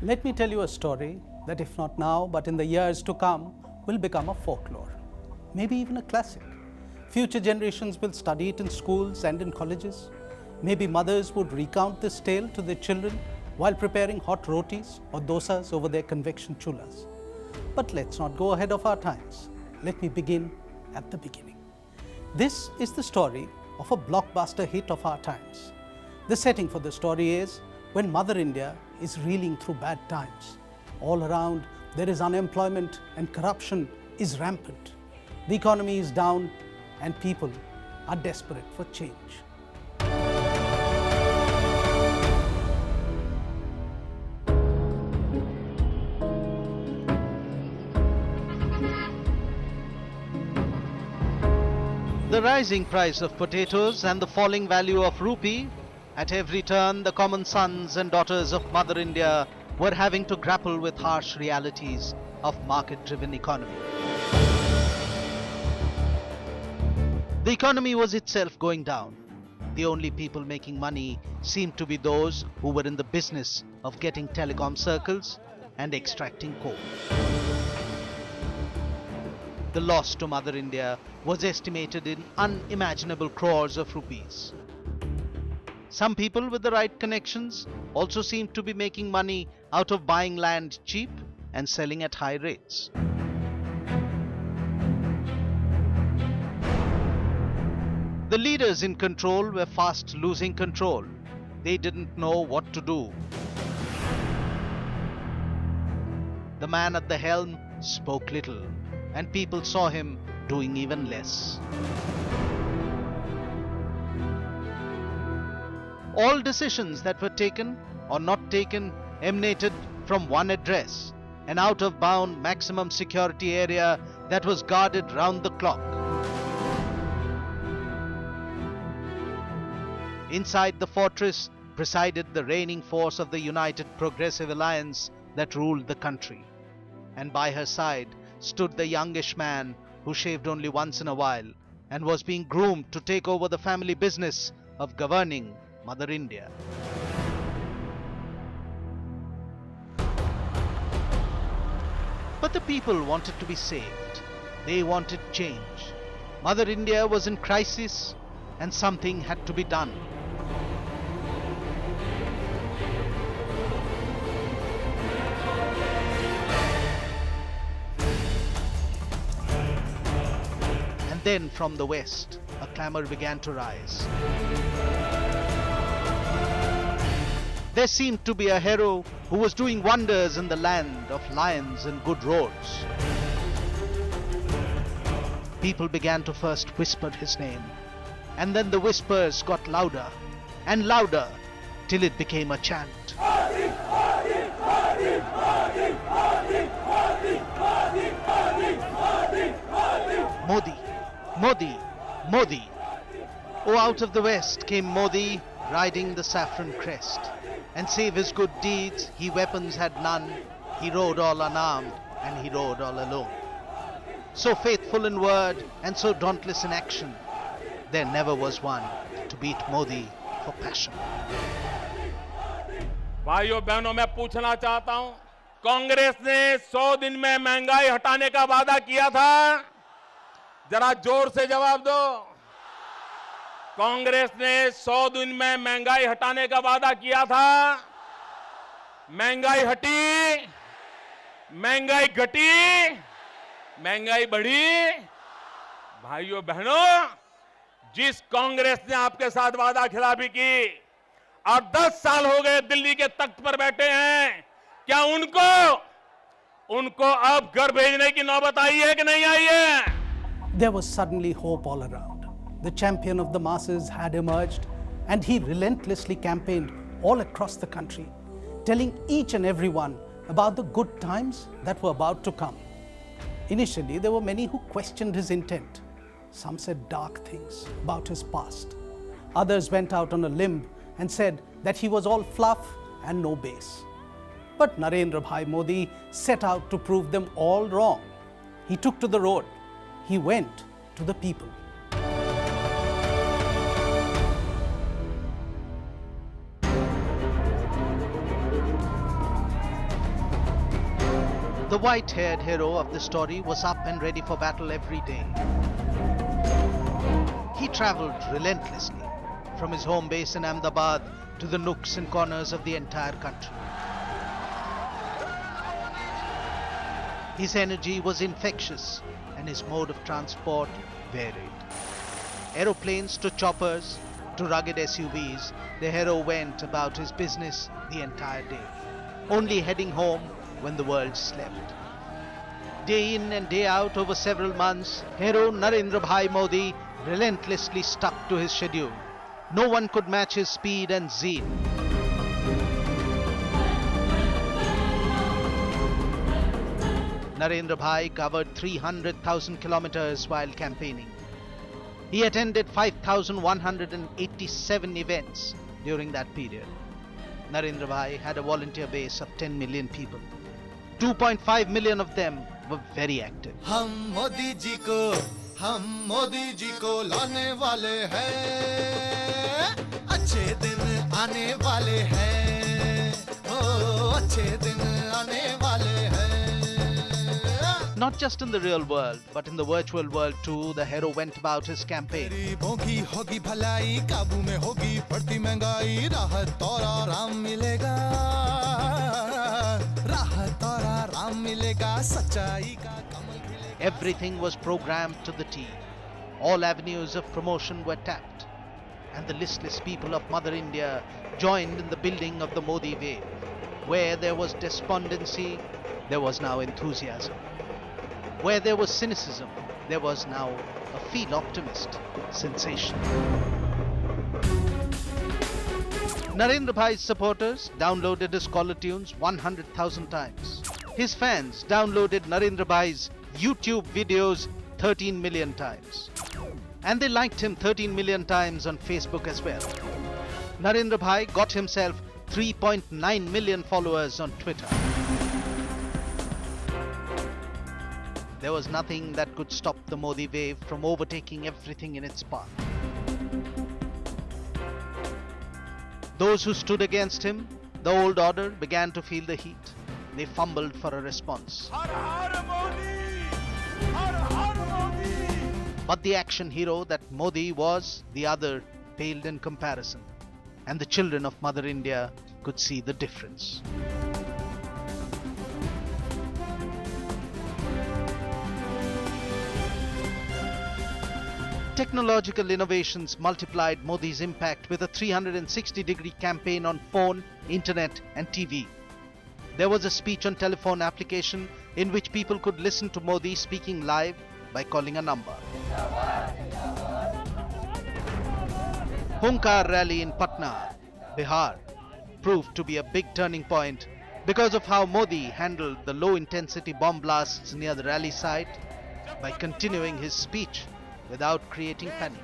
Let me tell you a story that, if not now, but in the years to come, will become a folklore, maybe even a classic. Future generations will study it in schools and in colleges. Maybe mothers would recount this tale to their children while preparing hot rotis or dosas over their convection chulas. But let's not go ahead of our times. Let me begin at the beginning. This is the story of a blockbuster hit of our times. The setting for the story is when Mother India is reeling through bad times. All around, there is unemployment and corruption is rampant. The economy is down and people are desperate for change. The rising price of potatoes and the falling value of rupee, at every turn the common sons and daughters of Mother India were having to grapple with harsh realities of market-driven economy. The economy was itself going down. The only people making money seemed to be those who were in the business of getting telecom circles and extracting coal. The loss to Mother India was estimated in unimaginable crores of rupees. Some people with the right connections also seemed to be making money out of buying land cheap and selling at high rates. The leaders in control were fast losing control. They didn't know what to do. The man at the helm spoke little, and people saw him doing even less. All decisions that were taken or not taken emanated from one address, an out-of-bound maximum security area that was guarded round the clock. Inside the fortress presided the reigning force of the United Progressive Alliance that ruled the country, and by her side stood the youngish man who shaved only once in a while and was being groomed to take over the family business of governing Mother India. But the people wanted to be saved. They wanted change. Mother India was in crisis and something had to be done. And then from the west, a clamor began to rise. There seemed to be a hero who was doing wonders in the land of lions and good roads. People began to first whisper his name, and then the whispers got louder and louder till it became a chant. Modi, Modi, Modi. Oh, out of the west came Modi, riding the saffron crest. And save his good deeds, he weapons had none. He rode all unarmed, and he rode all alone. So faithful in word, and so dauntless in action, there never was one to beat Modi for passion. भाइयों बहनों, मैं पूछना चाहता हूं, कांग्रेस ने 100 दिन में महंगाई हटाने का वादा किया था? जरा जोर से जवाब दो। कांग्रेस ने 100 दिन में महंगाई हटाने का वादा किया था? महंगाई हटी, महंगाई घटी, महंगाई बढ़ी? भाइयों बहनों, जिस कांग्रेस ने आपके साथ वादा खिलाफी की और 10 साल हो गए दिल्ली के तख्त पर बैठे हैं, क्या उनको अब घर भेजने की नौबत आई है कि नहीं आई है? There was suddenly hope all around. The champion of the masses had emerged, and he relentlessly campaigned all across the country, telling each and everyone about the good times that were about to come. Initially, there were many who questioned his intent. Some said dark things about his past. Others went out on a limb and said that he was all fluff and no base. But Narendra Modi set out to prove them all wrong. He took to the road. He went to the people. The white-haired hero of the story was up and ready for battle every day. He travelled relentlessly from his home base in Ahmedabad to the nooks and corners of the entire country. His energy was infectious and his mode of transport varied. Aeroplanes to choppers to rugged SUVs, the hero went about his business the entire day, only heading home when the world slept. Day in and day out over several months, hero Narendra Modi relentlessly stuck to his schedule. No one could match his speed and zeal. Narendra Bhai covered 300,000 kilometers while campaigning. He attended 5,187 events during that period. Narendra Bhai had a volunteer base of 10 million people. 2.5 million of them were very active. हम मोदी जी को लाने वाले हैं, अच्छे दिन आने वाले हैं, ओ अच्छे दिन आने वाले हैं. Not just in the real world, but in the virtual world too, the hero went about his campaign. गरीबों की होगी भलाई, काबू में होगी बढ़ती महंगाई, राहत और आराम मिलेगा, राहत और आराम मिलेगा, सच्चाई का कमल खिलेगा. Everything was programmed to the T. All avenues of promotion were tapped, and the listless people of Mother India joined in the building of the Modi wave. Where there was despondency, there was now enthusiasm. Where there was cynicism, there was now a feel optimist sensation. Narendra Bhai's supporters downloaded his caller tunes 100,000 times. His fans downloaded Narendra Bhai's YouTube videos 13 million times. And they liked him 13 million times on Facebook as well. Narendra Bhai got himself 3.9 million followers on Twitter. There was nothing that could stop the Modi wave from overtaking everything in its path. Those who stood against him, the old order, began to feel the heat. They fumbled for a response. Har Har Modi! Har Har Modi! But the action hero that Modi was, the other, paled in comparison. And the children of Mother India could see the difference. Technological innovations multiplied Modi's impact with a 360-degree campaign on phone, internet and TV. There was a speech on telephone application in which people could listen to Modi speaking live by calling a number. Hunkar rally in Patna, Bihar, proved to be a big turning point because of how Modi handled the low-intensity bomb blasts near the rally site by continuing his speech without creating panic.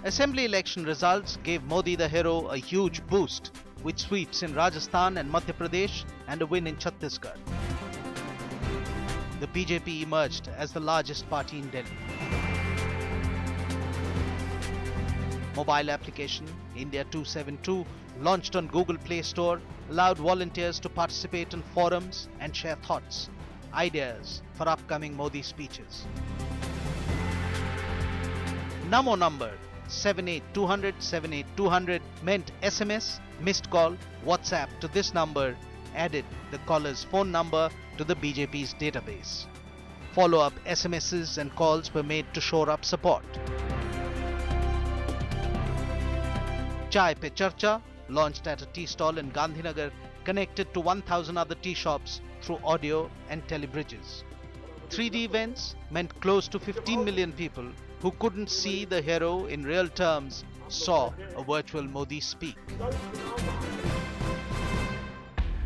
Assembly election results gave Modi the hero a huge boost, with sweeps in Rajasthan and Madhya Pradesh and a win in Chhattisgarh. The BJP emerged as the largest party in Delhi. Mobile application India 272, launched on Google Play Store, allowed volunteers to participate in forums and share thoughts, ideas for upcoming Modi speeches. Namo number 78200 78200 meant SMS, missed call, WhatsApp to this number added the caller's phone number to the BJP's database. Follow-up SMSs and calls were made to shore up support. Chai Pe Charcha, launched at a tea stall in Gandhinagar, connected to 1,000 other tea shops through audio and telebridges. 3D events meant close to 15 million people who couldn't see the hero in real terms saw a virtual Modi speak.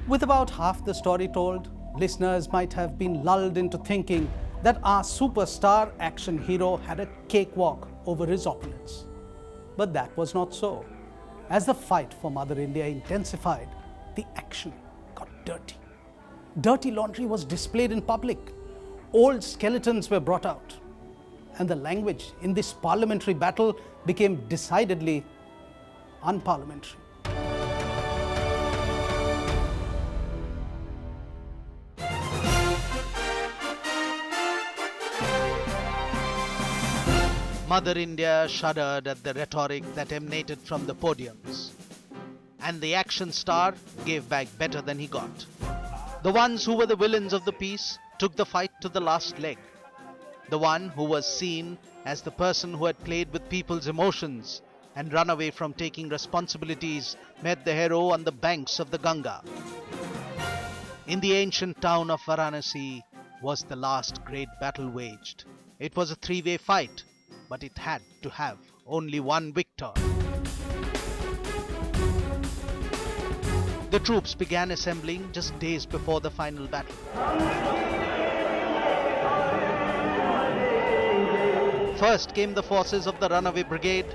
With about half the story told, listeners might have been lulled into thinking that our superstar action hero had a cakewalk over his opponents. But that was not so. As the fight for Mother India intensified, the action got dirty. Dirty laundry was displayed in public. Old skeletons were brought out. And the language in this parliamentary battle became decidedly unparliamentary. Mother India shuddered at the rhetoric that emanated from the podiums. And the action star gave back better than he got. The ones who were the villains of the piece took the fight to the last leg. The one who was seen as the person who had played with people's emotions and run away from taking responsibilities met the hero on the banks of the Ganga. In the ancient town of Varanasi was the last great battle waged. It was a three-way fight, but it had to have only one victor. The troops began assembling just days before the final battle. First came the forces of the runaway brigade.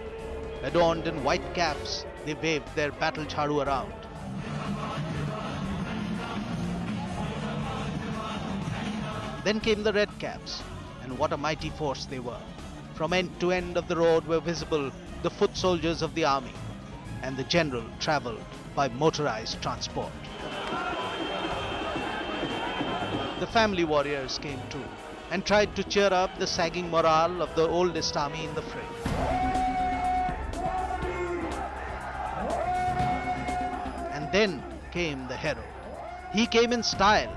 Adorned in white caps, they waved their battle chharu around. Then came the red caps, and what a mighty force they were. From end to end of the road were visible the foot soldiers of the army, and the general travelled by motorized transport. The family warriors came too, and tried to cheer up the sagging morale of the oldest army in the fray. And then came the hero. He came in style,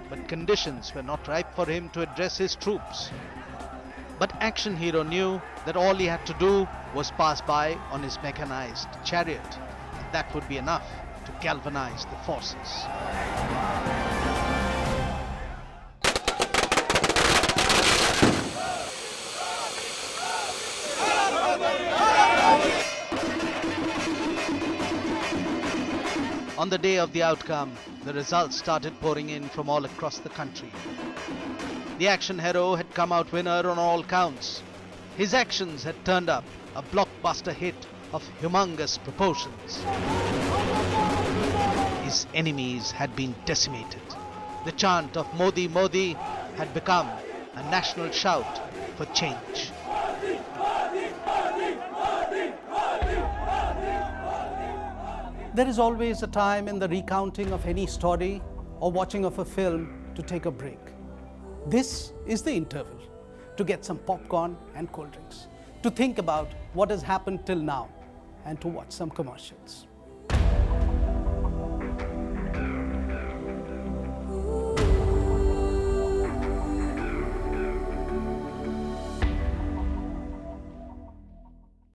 but conditions were not ripe for him to address his troops. But Action Hero knew that all he had to do was pass by on his mechanized chariot, and that would be enough to galvanize the forces. On the day of the outcome, the results started pouring in from all across the country. The action hero had come out winner on all counts. His actions had turned up a blockbuster hit of humongous proportions. His enemies had been decimated. The chant of Modi, Modi had become a national shout for change. There is always a time in the recounting of any story or watching of a film to take a break. This is the interval to get some popcorn and cold drinks, to think about what has happened till now, and to watch some commercials.